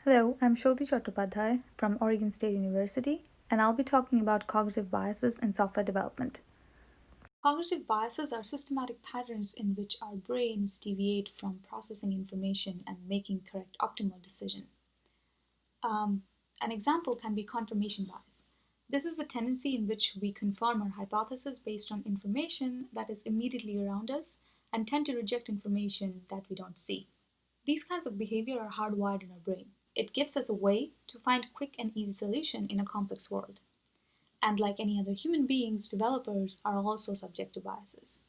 Hello, I'm Shruti Chattopadhyay from Oregon State University, and I'll be talking about cognitive biases in software development. Cognitive biases are systematic patterns in which our brains deviate from processing information and making correct optimal decision. Um, an example can be confirmation bias. This is the tendency in which we confirm our hypothesis based on information that is immediately around us and tend to reject information that we don't see. These kinds of behavior are hardwired in our brain. It gives us a way to find quick and easy solution in a complex world. And like any other human beings, developers are also subject to biases.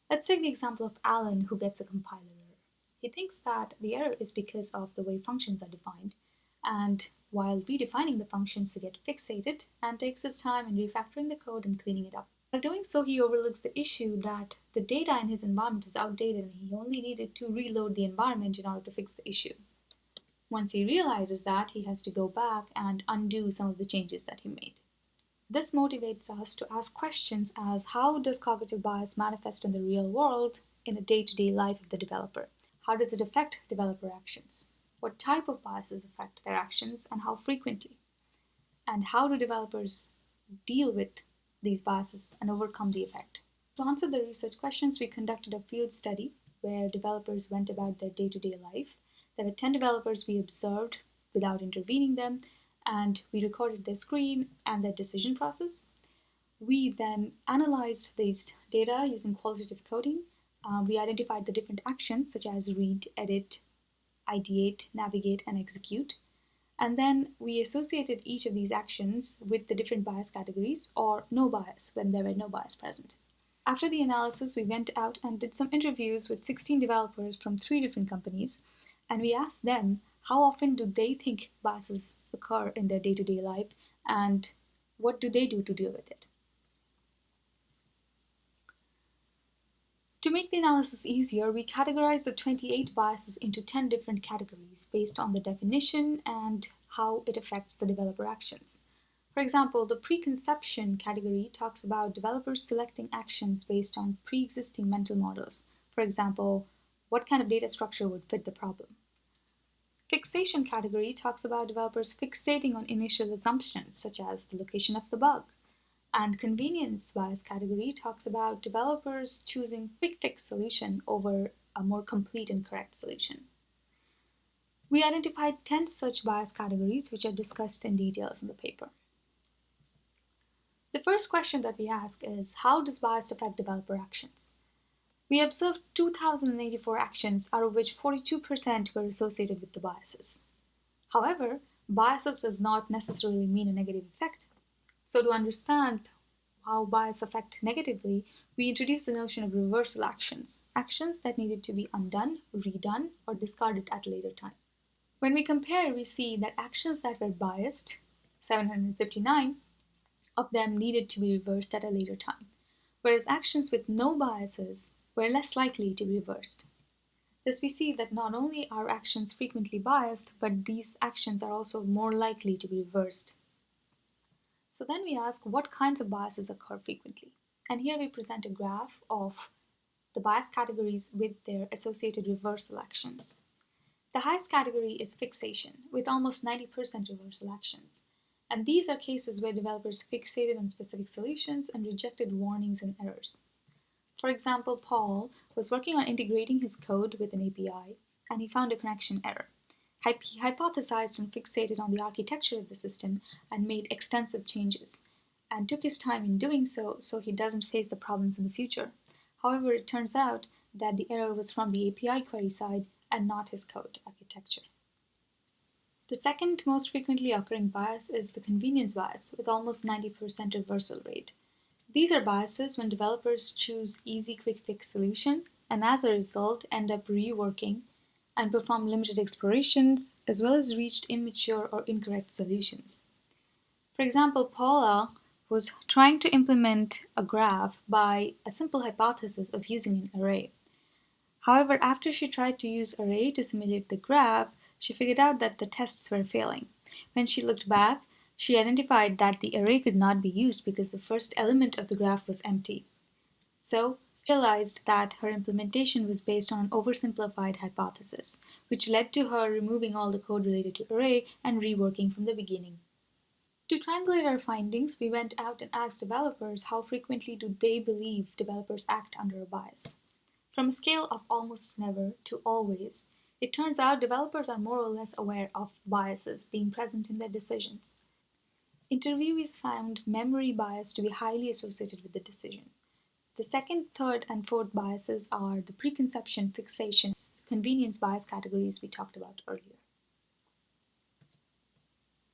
Let's take the example of Alan who gets a compiler error. He thinks that the error is because of the way functions are defined, and while redefining the functions to get fixated and takes his time in refactoring the code and cleaning it up. While doing so, he overlooks the issue that the data in his environment was outdated and he only needed to reload the environment in order to fix the issue. Once he realizes that, he has to go back and undo some of the changes that he made. This motivates us to ask questions as how does cognitive bias manifest in the real world in a day-to-day life of the developer? How does it affect developer actions? What type of biases affect their actions and how frequently? And how do developers deal with these biases and overcome the effect? To answer the research questions, we conducted a field study where developers went about their day-to-day life. There were 10 developers we observed without intervening them, and we recorded their screen and their decision process. We then analyzed these data using qualitative coding. We identified the different actions such as read, edit, ideate, navigate, and execute. And then we associated each of these actions with the different bias categories or no bias when there were no bias present. After the analysis, we went out and did some interviews with 16 developers from 3 different companies, and we asked them how often do they think biases occur in their day to day life and what do they do to deal with it. To make the analysis easier, we categorized the 28 biases into 10 different categories based on the definition and how it affects the developer actions. For example, the preconception category talks about developers selecting actions based on pre-existing mental models. For example, what kind of data structure would fit the problem? Fixation category talks about developers fixating on initial assumptions, such as the location of the bug. And convenience bias category talks about developers choosing quick fix solution over a more complete and correct solution. We identified 10 such bias categories which are discussed in details in the paper. The first question that we ask is how does bias affect developer actions? We observed 2,084 actions, out of which 42% were associated with the biases. However, biases does not necessarily mean a negative effect. So to understand how bias affect negatively, we introduced the notion of reversal actions, actions that needed to be undone, redone, or discarded at a later time. When we compare, we see that actions that were biased, 759 of them needed to be reversed at a later time, whereas actions with no biases were less likely to be reversed. Thus, we see that not only are actions frequently biased, but these actions are also more likely to be reversed. So then we ask what kinds of biases occur frequently. And here we present a graph of the bias categories with their associated reversal actions. The highest category is fixation, with almost 90% reversal actions. And these are cases where developers fixated on specific solutions and rejected warnings and errors. For example, Paul was working on integrating his code with an API, and he found a connection error. He hypothesized and fixated on the architecture of the system and made extensive changes, and took his time in doing so so he doesn't face the problems in the future. However, it turns out that the error was from the API query side and not his code architecture. The second most frequently occurring bias is the convenience bias, with almost 90% reversal rate. These are biases when developers choose easy quick fix solution and as a result end up reworking and perform limited explorations as well as reached immature or incorrect solutions. For example, Paula was trying to implement a graph by a simple hypothesis of using an array. However, after she tried to use array to simulate the graph, she figured out that the tests were failing. When she looked back, she identified that the array could not be used because the first element of the graph was empty. So Realized that her implementation was based on an oversimplified hypothesis, which led to her removing all the code related to array and reworking from the beginning. To triangulate our findings, we went out and asked developers how frequently do they believe developers act under a bias. From a scale of almost never to always, it turns out developers are more or less aware of biases being present in their decisions. Interviewees found memory bias to be highly associated with the decision. The second, third, and fourth biases are the preconception, fixation, convenience bias categories we talked about earlier.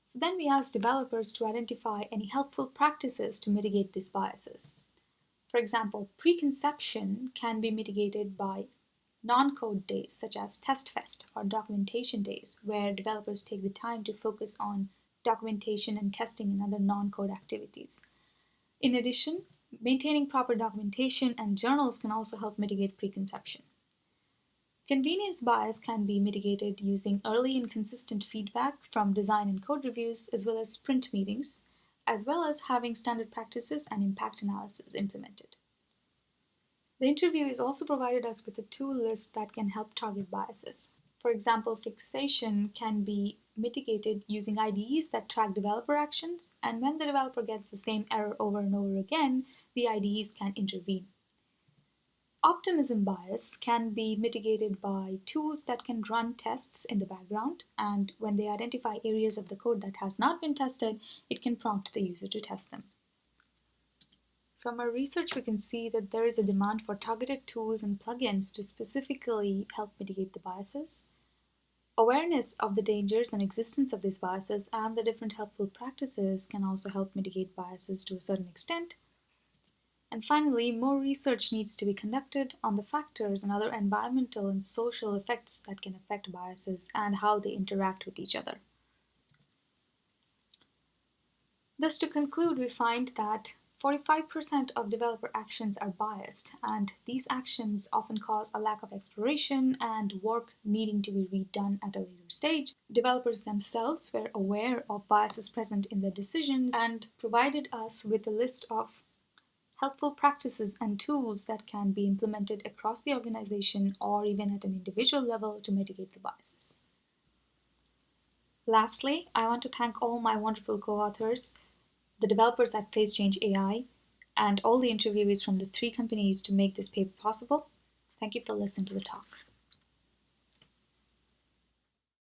So then we asked developers to identify any helpful practices to mitigate these biases. For example, preconception can be mitigated by non-code days such as TestFest or documentation days, where developers take the time to focus on documentation and testing and other non-code activities. In addition, maintaining proper documentation and journals can also help mitigate preconception. Convenience bias can be mitigated using early and consistent feedback from design and code reviews, as well as sprint meetings, as well as having standard practices and impact analysis implemented. The interviewees also provided us with a tool list that can help target biases. For example, fixation can be mitigated using IDEs that track developer actions, and when the developer gets the same error over and over again, the IDEs can intervene. Optimism bias can be mitigated by tools that can run tests in the background, and when they identify areas of the code that has not been tested, it can prompt the user to test them. From our research, we can see that there is a demand for targeted tools and plugins to specifically help mitigate the biases. Awareness of the dangers and existence of these biases and the different helpful practices can also help mitigate biases to a certain extent. And finally, more research needs to be conducted on the factors and other environmental and social effects that can affect biases and how they interact with each other. Thus, to conclude, we find that 45% of developer actions are biased, and these actions often cause a lack of exploration and work needing to be redone at a later stage. Developers themselves were aware of biases present in their decisions and provided us with a list of helpful practices and tools that can be implemented across the organization or even at an individual level to mitigate the biases. Lastly, I want to thank all my wonderful co-authors, the developers at FaceChange AI, and all the interviewees from the 3 companies to make this paper possible. Thank you for listening to the talk.